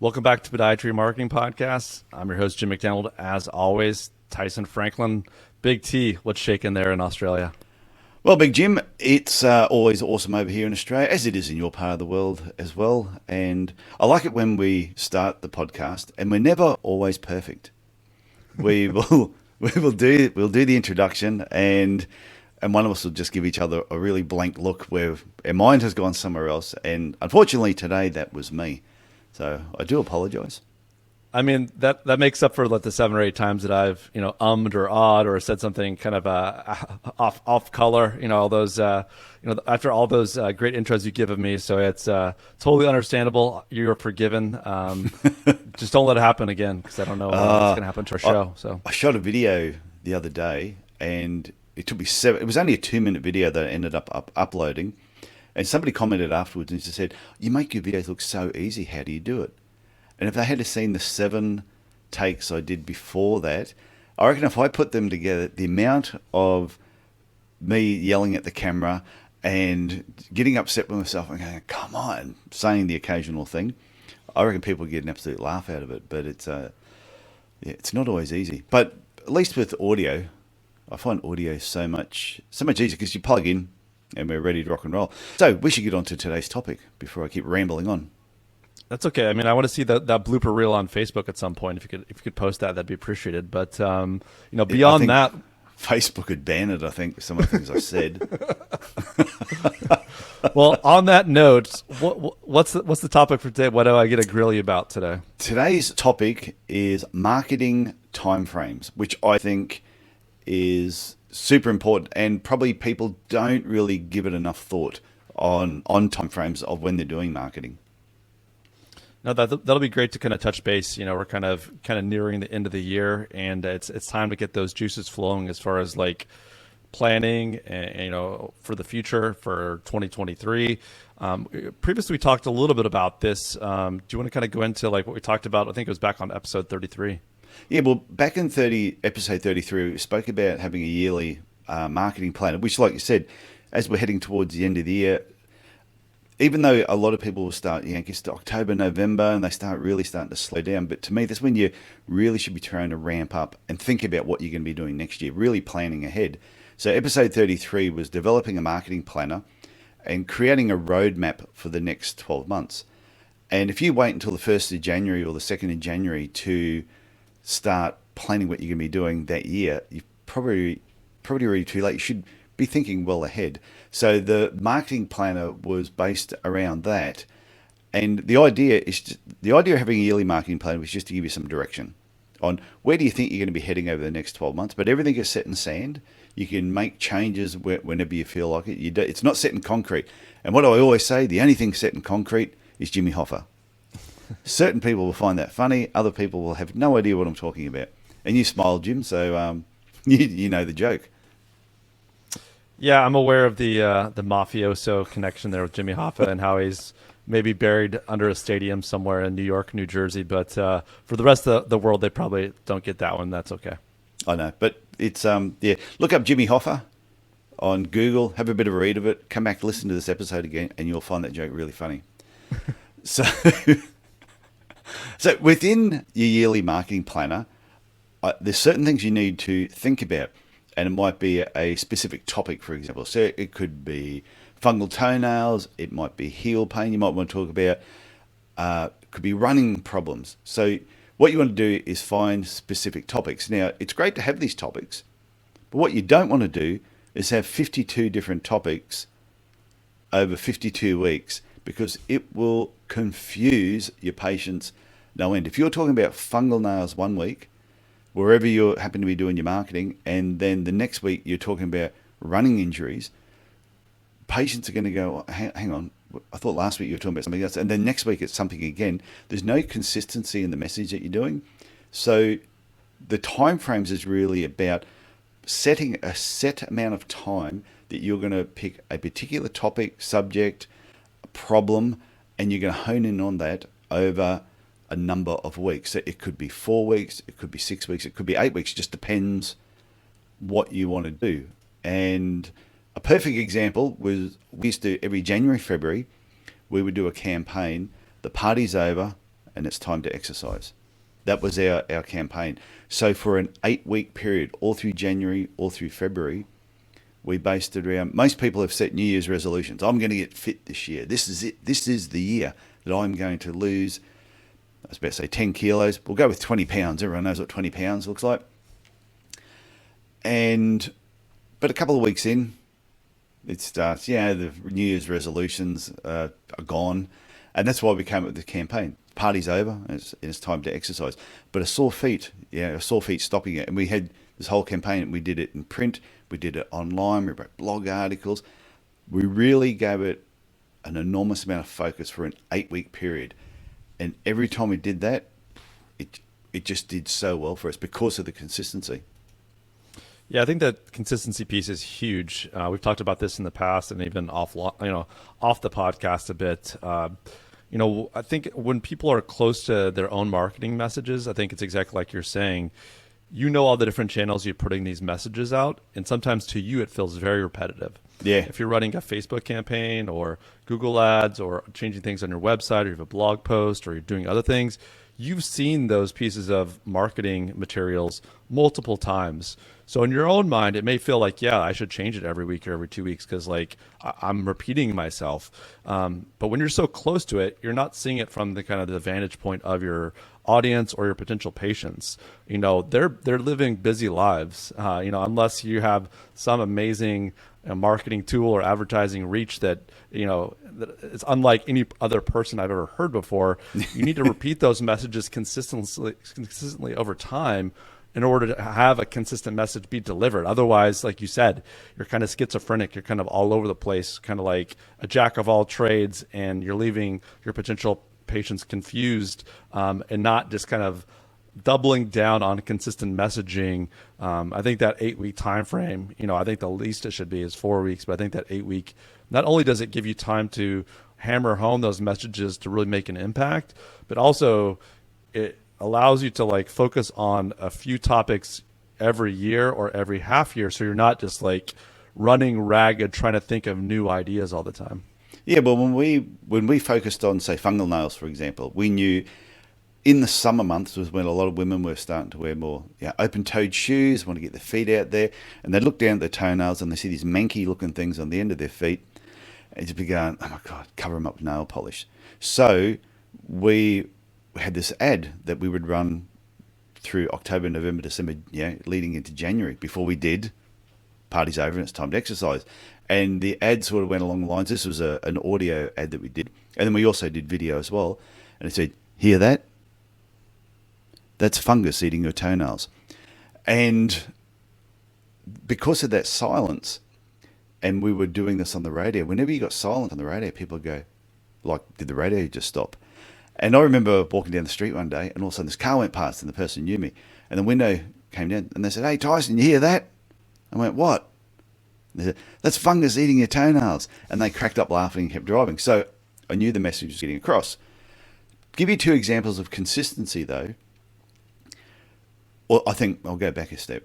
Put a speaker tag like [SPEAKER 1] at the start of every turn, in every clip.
[SPEAKER 1] Welcome back to Podiatry Marketing Podcast. I'm your host, Jim McDannald. As always, Tyson Franklin. Big T, what's shaking there in Australia?
[SPEAKER 2] Well, Big Jim, it's always awesome over here in Australia, as it is in your part of the world as well. And I like it when we start the podcast, and we're never always perfect. We'll do the introduction, and one of us will just give each other a really blank look where our mind has gone somewhere else. And unfortunately, today that was me. So I do apologise.
[SPEAKER 1] I mean, that makes up for like the 7 or 8 times that I've, ummed or awed or said something kind of off color, all those, after all those great intros you give of me. So it's totally understandable. You're forgiven. Just don't let it happen again, because I don't know what's going to happen to our show. So
[SPEAKER 2] I shot a video the other day, and it took me it was only a 2-minute video that I ended up uploading. And somebody commented afterwards and just said, "You make your videos look so easy. How do you do it?" And if they had seen the 7 takes I did before that, I reckon if I put them together, the amount of me yelling at the camera and getting upset with myself and going, "Come on," saying the occasional thing, I reckon people get an absolute laugh out of it. But it's not always easy. But at least with audio, I find audio so much easier, because you plug in and we're ready to rock and roll. So we should get on to today's topic before I keep rambling on.
[SPEAKER 1] that's okay. I mean, I want to see that blooper reel on Facebook at some point. If you could post that, that'd be appreciated. But beyond that,
[SPEAKER 2] Facebook would ban it, I think, some of the things I said.
[SPEAKER 1] Well, on that note, what's the topic for today? What do I get to grill you about today?
[SPEAKER 2] Today's topic is marketing timeframes, which I think is super important, and probably people don't really give it enough thought on timeframes of when they're doing marketing.
[SPEAKER 1] No, that'll be great to kind of touch base. We're kind of nearing the end of the year, and it's time to get those juices flowing as far as like planning, and, for the future for 2023. Previously, we talked a little bit about this. Do you want to kind of go into like what we talked about? I think it was back on episode 33.
[SPEAKER 2] Yeah, well, back in episode 33, we spoke about having a yearly marketing plan, which, like you said, as we're heading towards the end of the year, even though a lot of people will start, gets to October, November, and they starting to slow down. But to me, that's when you really should be trying to ramp up and think about what you're going to be doing next year, really planning ahead. So episode 33 was developing a marketing planner and creating a roadmap for the next 12 months. And if you wait until the 1st of January or the 2nd of January to start planning what you're going to be doing that year, you're probably already too late. You should be thinking well ahead. So the marketing planner was based around that, and the idea of having a yearly marketing plan was just to give you some direction on where do you think you're going to be heading over the next 12 months. But everything is set in sand. You can make changes whenever you feel like it. It's not set in concrete. And what I always say, the only thing set in concrete is Jimmy Hoffa. Certain people will find that funny. Other people will have no idea what I'm talking about. And you smiled, Jim, so you know the joke.
[SPEAKER 1] Yeah, I'm aware of the mafioso connection there with Jimmy Hoffa and how he's maybe buried under a stadium somewhere in New York, New Jersey. But for the rest of the world, they probably don't get that one. That's okay.
[SPEAKER 2] I know, but it's look up Jimmy Hoffa on Google, have a bit of a read of it, come back, listen to this episode again, and you'll find that joke really funny. So within your yearly marketing planner, there's certain things you need to think about. And it might be a specific topic, for example. So it could be fungal toenails. It might be heel pain. You might want to talk about. It could be running problems. So what you want to do is find specific topics. Now, it's great to have these topics, but what you don't want to do is have 52 different topics over 52 weeks, because it will confuse your patients no end. If you're talking about fungal nails one week, wherever you happen to be doing your marketing, and then the next week you're talking about running injuries, patients are going to go, hang on, I thought last week you were talking about something else, and then next week it's something again. There's no consistency in the message that you're doing. So the timeframes is really about setting a set amount of time that you're going to pick a particular topic, subject, problem, and you're going to hone in on that over a number of weeks. So it could be 4 weeks, it could be 6 weeks, it could be 8 weeks. It just depends what you want to do. And a perfect example was, we used to, every January, February, we would do a campaign, the party's over and it's time to exercise. That was our campaign. So for an 8-week period, all through January, all through February, we based it around, most people have set New Year's resolutions. I'm going to get fit this year. This is it. This is the year that I'm going to lose, I was about to say 10 kilos. We'll go with 20 pounds. Everyone knows what 20 pounds looks like. But a couple of weeks in, it starts, the New Year's resolutions are gone. And that's why we came up with the campaign. Party's over, and it's time to exercise. But a sore feet stopping it. And we had this whole campaign. We did it in print. We did it online. We wrote blog articles. We really gave it an enormous amount of focus for an 8-week period. And every time we did that, it just did so well for us because of the consistency.
[SPEAKER 1] Yeah, I think that consistency piece is huge. We've talked about this in the past, and even off the podcast a bit. I think when people are close to their own marketing messages, I think it's exactly like you're saying. You know all the different channels you're putting these messages out, and sometimes to you it feels very repetitive.
[SPEAKER 2] Yeah.
[SPEAKER 1] If you're running a Facebook campaign or Google ads or changing things on your website, or you have a blog post, or you're doing other things, you've seen those pieces of marketing materials multiple times. So in your own mind, it may feel like, I should change it every week or every 2 weeks because I'm repeating myself. But when you're so close to it, you're not seeing it from the kind of the vantage point of your audience or your potential patients. They're living busy lives. Unless you have some amazing marketing tool or advertising reach that it's unlike any other person I've ever heard before. You need to repeat those messages consistently over time in order to have a consistent message be delivered. Otherwise, like you said, you're kind of schizophrenic. You're kind of all over the place, kind of like a jack of all trades, and you're leaving your potential patients confused and not just kind of doubling down on consistent messaging. I think that 8-week time frame, I think the least it should be is 4 weeks, but I think that 8-week, not only does it give you time to hammer home those messages to really make an impact, but also it allows you to focus on a few topics every year or every half year. So you're not just running ragged, trying to think of new ideas all the time.
[SPEAKER 2] Yeah, but when we focused on, say, fungal nails, for example, we knew in the summer months was when a lot of women were starting to wear more open-toed shoes, want to get their feet out there, and they look down at their toenails and they see these manky-looking things on the end of their feet, and just be going, oh my God, cover them up with nail polish. So we had this ad that we would run through October, November, December, leading into January before we did Party's Over and It's Time to Exercise. And the ad sort of went along the lines, this was an audio ad that we did. And then we also did video as well. And it said, hear that? That's fungus eating your toenails. And because of that silence, and we were doing this on the radio, whenever you got silent on the radio, people would go, did the radio just stop? And I remember walking down the street one day, and all of a sudden this car went past, and the person knew me. And the window came down, and they said, hey, Tyson, you hear that? I went, what? And they said, that's fungus eating your toenails. And they cracked up laughing and kept driving. So I knew the message was getting across. Give you 2 examples of consistency, though. Well, I think I'll go back a step.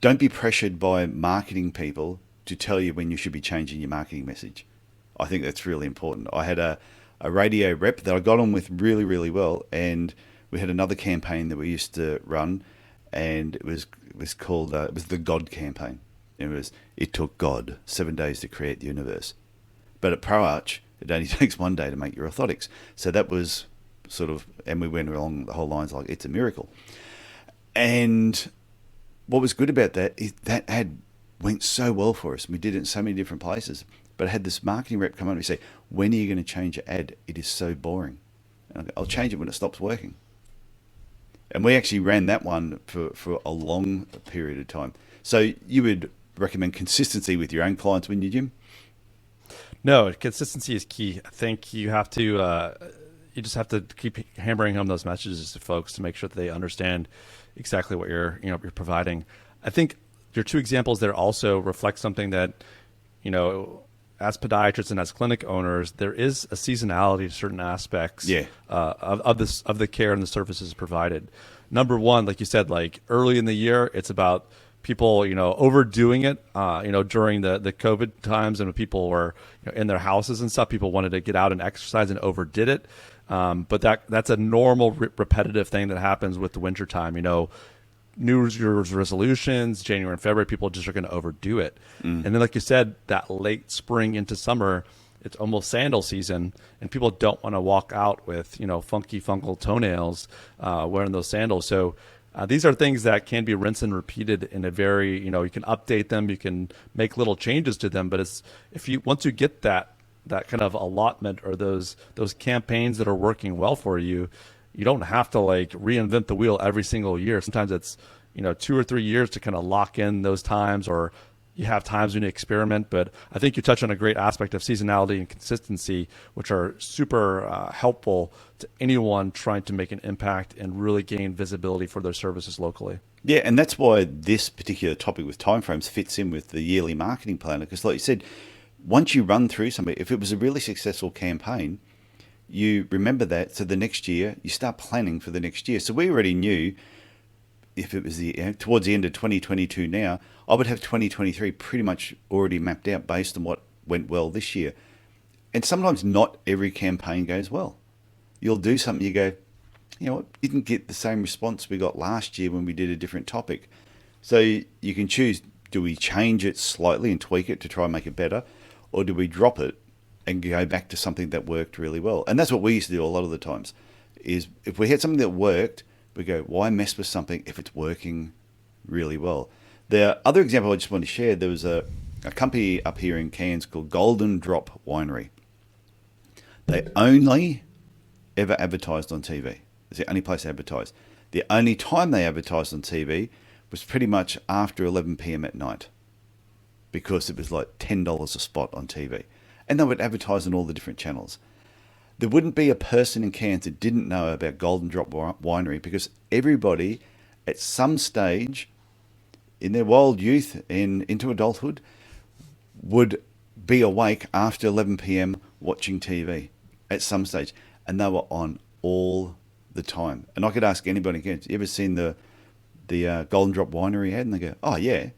[SPEAKER 2] Don't be pressured by marketing people to tell you when you should be changing your marketing message. I think that's really important. I had a radio rep that I got on with really, really well, and we had another campaign that we used to run, and it was called it was the God campaign. It took God 7 days to create the universe, but at ProArch it only takes 1 day to make your orthotics. So that was sort of, and we went along the whole lines like it's a miracle. And what was good about that is that ad went so well for us. We did it in so many different places. But I had this marketing rep come on and me say, when are you going to change your ad? It is so boring. And I go, I'll change it when it stops working. And we actually ran that one for a long period of time. So you would recommend consistency with your own clients, wouldn't you, Jim?
[SPEAKER 1] No, consistency is key. I think you have to, you just have to keep hammering home those messages to folks to make sure that they understand exactly what you're providing. I think your 2 examples there also reflect something that, as podiatrists and as clinic owners, there is a seasonality to certain aspects of the care and the services provided. Number one, like you said, early in the year, it's about people, overdoing it, during the COVID times, and when people were in their houses and stuff, people wanted to get out and exercise and overdid it. But that's a normal repetitive thing that happens with the winter time. New Year's resolutions, January and February, people just are going to overdo it. And then, like you said, that late spring into summer, it's almost sandal season, and people don't want to walk out with, funky fungal toenails wearing those sandals. So these are things that can be rinsed and repeated in a very, you can update them, you can make little changes to them. But once you get that kind of allotment or those campaigns that are working well for you, you don't have to like reinvent the wheel every single year. Sometimes it's, 2 or 3 years to kind of lock in those times, or you have times when you experiment. But I think you touch on a great aspect of seasonality and consistency, which are super helpful to anyone trying to make an impact and really gain visibility for their services locally.
[SPEAKER 2] Yeah, and that's why this particular topic with timeframes fits in with the yearly marketing planner. Because like you said, once you run through something, if it was a really successful campaign, you remember that. So the next year, you start planning for the next year. So we already knew if it was towards the end of 2022 now, I would have 2023 pretty much already mapped out based on what went well this year. And sometimes not every campaign goes well. You'll do something, you go, you know what, didn't get the same response we got last year when we did a different topic. So you can choose, do we change it slightly and tweak it to try and make it better? Or do we drop it and go back to something that worked really well? And that's what we used to do a lot of the times, is if we had something that worked, we go, why mess with something if it's working really well? The other example I just want to share, there was a company up here in Cairns called Golden Drop Winery. They only ever advertised on TV. It's the only place they advertised. The only time they advertised on TV was pretty much after 11 p.m. at night, because it was like $10 a spot on TV. And they would advertise on all the different channels. There wouldn't be a person in Cairns that didn't know about Golden Drop Winery, because everybody at some stage in their wild youth and into adulthood would be awake after 11 p.m. watching TV at some stage. And they were on all the time. And I could ask anybody in Cairns, you ever seen the Golden Drop Winery ad? And they go, oh yeah.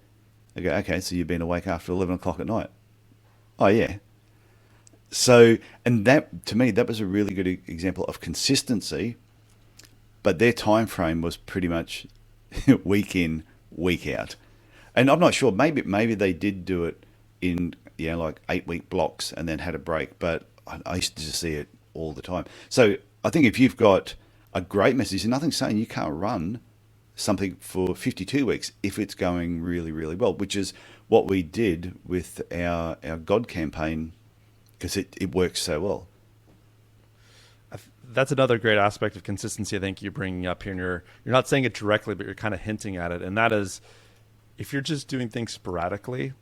[SPEAKER 2] I go, okay, so you've been awake after 11 o'clock at night. Oh yeah. So, and that, to me, that was a really good example of consistency, but their time frame was pretty much week in, week out. And I'm not sure, maybe they did do it in, like 8-week blocks and then had a break, but I used to see it all the time. So I think if you've got a great message, there's nothing saying you can't run something for 52 weeks if it's going really, really well, which is what we did with our God campaign, because it works so well.
[SPEAKER 1] That's another great aspect of consistency I think you're bringing up here. And you're not saying it directly, but you're kind of hinting at it. And that is, if you're just doing things sporadically,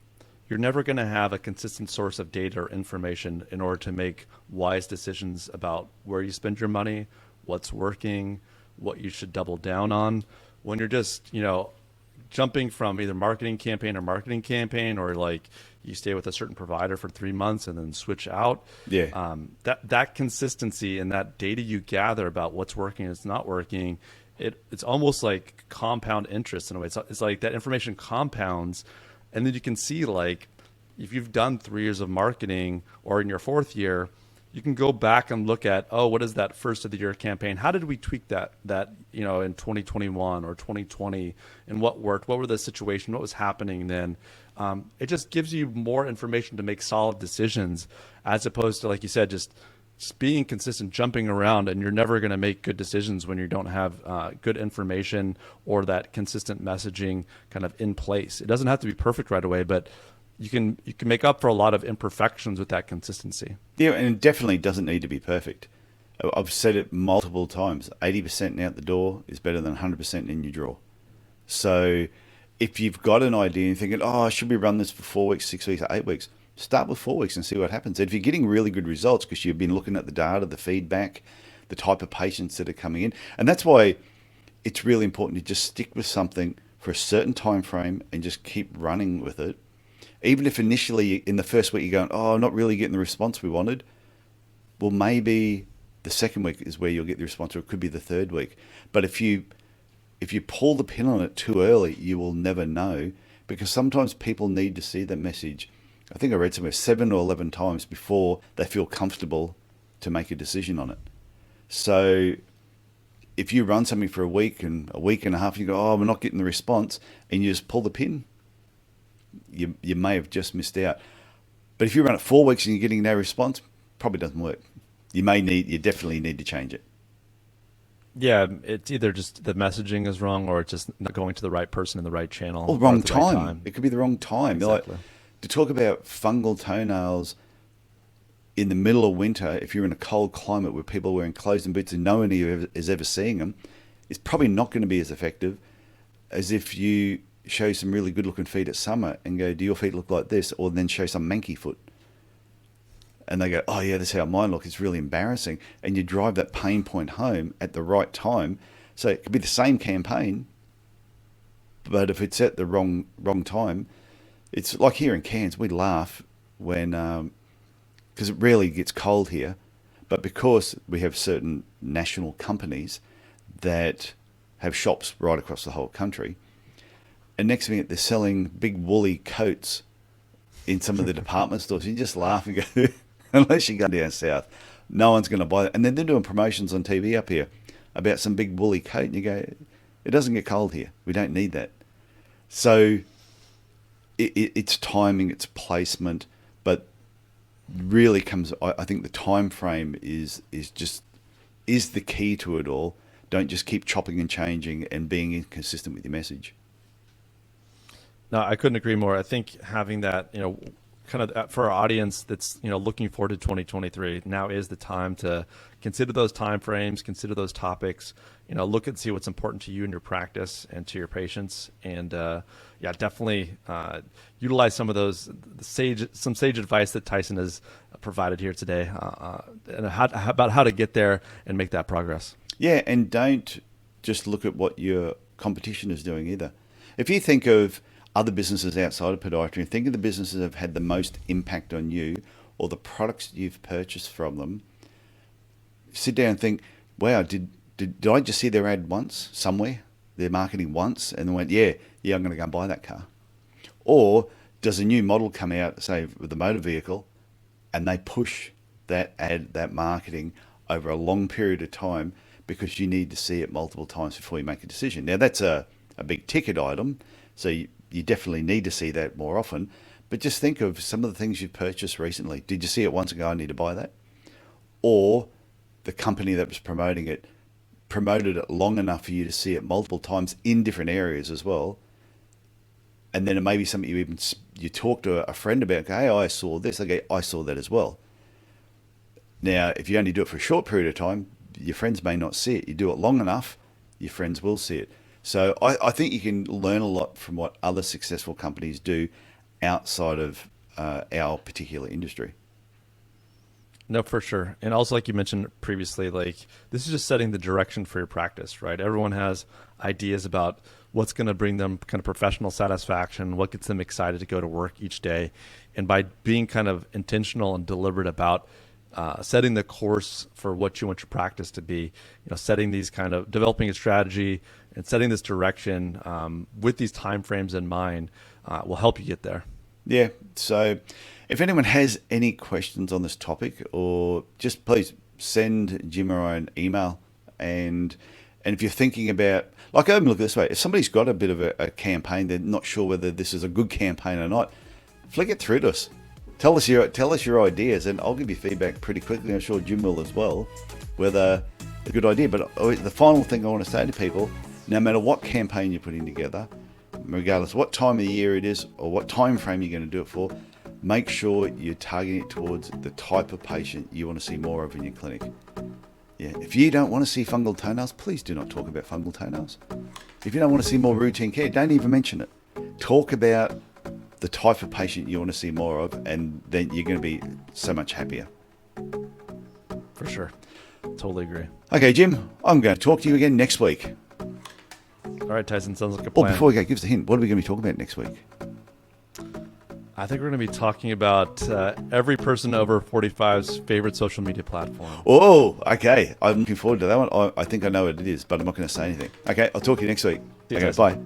[SPEAKER 1] you're never going to have a consistent source of data or information in order to make wise decisions about where you spend your money, what's working, what you should double down on. When you're just, jumping from either marketing campaign, or like you stay with a certain provider for 3 months and then switch out.
[SPEAKER 2] Yeah.
[SPEAKER 1] That consistency and that data you gather about what's working and it's not working, it's almost like compound interest in a way. It's like that information compounds, and then you can see, like, if you've done 3 years of marketing or in your 4th year, you can go back and look at, what is that first of the year campaign? How did we tweak that in 2021 or 2020, and what worked? What were the situation? What was happening then? It just gives you more information to make solid decisions, as opposed to, like you said, just being consistent, jumping around, and you're never going to make good decisions when you don't have good information or that consistent messaging kind of in place. It doesn't have to be perfect right away, but you can make up for a lot of imperfections with that consistency.
[SPEAKER 2] Yeah, and it definitely doesn't need to be perfect. I've said it multiple times. 80% out the door is better than 100% in your drawer. So if you've got an idea and you're thinking, should we run this for 4 weeks, 6 weeks, 8 weeks? Start with 4 weeks and see what happens. And if you're getting really good results because you've been looking at the data, the feedback, the type of patients that are coming in. And that's why it's really important to just stick with something for a certain time frame and just keep running with it. Even if initially in the first week you're going, not really getting the response we wanted, well, maybe the second week is where you'll get the response, or it could be the third week. But if you if you pull the pin on it too early, you will never know, because sometimes people need to see that message. I think I read somewhere 7 or 11 times before they feel comfortable to make a decision on it. So if you run something for a week and a half, you go, oh, we're not getting the response, and you just pull the pin, you may have just missed out. But if you run it 4 weeks and you're getting no response, probably doesn't work. You definitely need to change it.
[SPEAKER 1] Yeah, it's either just the messaging is wrong, or it's just not going to the right person in the right channel.
[SPEAKER 2] Or wrong
[SPEAKER 1] at the right
[SPEAKER 2] time. It could be the wrong time.
[SPEAKER 1] Exactly.
[SPEAKER 2] Like, to talk about fungal toenails in the middle of winter, if you're in a cold climate where people are wearing clothes and boots and no one is ever seeing them, it's probably not going to be as effective as if you show some really good looking feet at summer and go, do your feet look like this? Or then show some manky foot. And they go, oh yeah, that's how mine look. It's really embarrassing. And you drive that pain point home at the right time. So it could be the same campaign, but if it's at the wrong time, it's like here in Cairns, we laugh when, because it rarely gets cold here, but because we have certain national companies that have shops right across the whole country, and next thing they're selling big woolly coats in some of the department stores. You just laugh and go, unless you go down south, no one's going to buy it. And then they're doing promotions on TV up here about some big woolly coat, and you go, it doesn't get cold here. We don't need that. So it's timing, it's placement, but really comes, I think the time frame is the key to it all. Don't just keep chopping and changing and being inconsistent with your message.
[SPEAKER 1] No, I couldn't agree more. I think having that, kind of for our audience that's, looking forward to 2023, now is the time to consider those time frames, consider those topics, look and see what's important to you in your practice and to your patients. And definitely utilize some of those sage advice that Tyson has provided here today, and about how to get there and make that progress.
[SPEAKER 2] Yeah, and don't just look at what your competition is doing either. If you think of other businesses outside of podiatry and think of the businesses that have had the most impact on you or the products you've purchased from them, sit down and think, wow, did I just see their ad once somewhere, their marketing once, and then went, yeah, I'm going to go and buy that car? Or does a new model come out, say, with the motor vehicle, and they push that ad, that marketing over a long period of time because you need to see it multiple times before you make a decision? Now, that's a big ticket item, so you definitely need to see that more often. But just think of some of the things you've purchased recently. Did you see it once and go, I need to buy that? Or the company that was promoting it promoted it long enough for you to see it multiple times in different areas as well. And then it may be something you talk to a friend about, go, hey, I saw this. Okay, I saw that as well. Now, if you only do it for a short period of time, your friends may not see it. You do it long enough, your friends will see it. So I think you can learn a lot from what other successful companies do outside of our particular industry.
[SPEAKER 1] No, for sure. And also, like you mentioned previously, like this is just setting the direction for your practice, right? Everyone has ideas about what's going to bring them kind of professional satisfaction, what gets them excited to go to work each day. And by being kind of intentional and deliberate about setting the course for what you want your practice to be, setting these kind of, developing a strategy and setting this direction with these time frames in mind will help you get there.
[SPEAKER 2] Yeah. So if anyone has any questions on this topic, or just please send Jim or I an email. And if you're thinking about, like, I look this way, if somebody's got a bit of a campaign, they're not sure whether this is a good campaign or not, flick it through to us. Tell us your ideas, and I'll give you feedback pretty quickly. I'm sure Jim will as well, whether it's a good idea. But the final thing I want to say to people, no matter what campaign you're putting together, regardless of what time of the year it is or what time frame you're going to do it for, make sure you're targeting it towards the type of patient you want to see more of in your clinic. Yeah, if you don't want to see fungal toenails, please do not talk about fungal toenails. If you don't want to see more routine care, don't even mention it. Talk about the type of patient you want to see more of, and then you're going to be so much happier.
[SPEAKER 1] For sure. Totally agree.
[SPEAKER 2] Okay, Jim, I'm going to talk to you again next week.
[SPEAKER 1] All right, Tyson, sounds like a plan.
[SPEAKER 2] Oh, before we go, give us a hint. What are we going to be talking about next week?
[SPEAKER 1] I think we're going to be talking about every person over 45's favorite social media platform.
[SPEAKER 2] Oh, okay. I'm looking forward to that one. I think I know what it is, but I'm not going to say anything. Okay, I'll talk to you next week.
[SPEAKER 1] See you
[SPEAKER 2] Okay,
[SPEAKER 1] guys.
[SPEAKER 2] bye.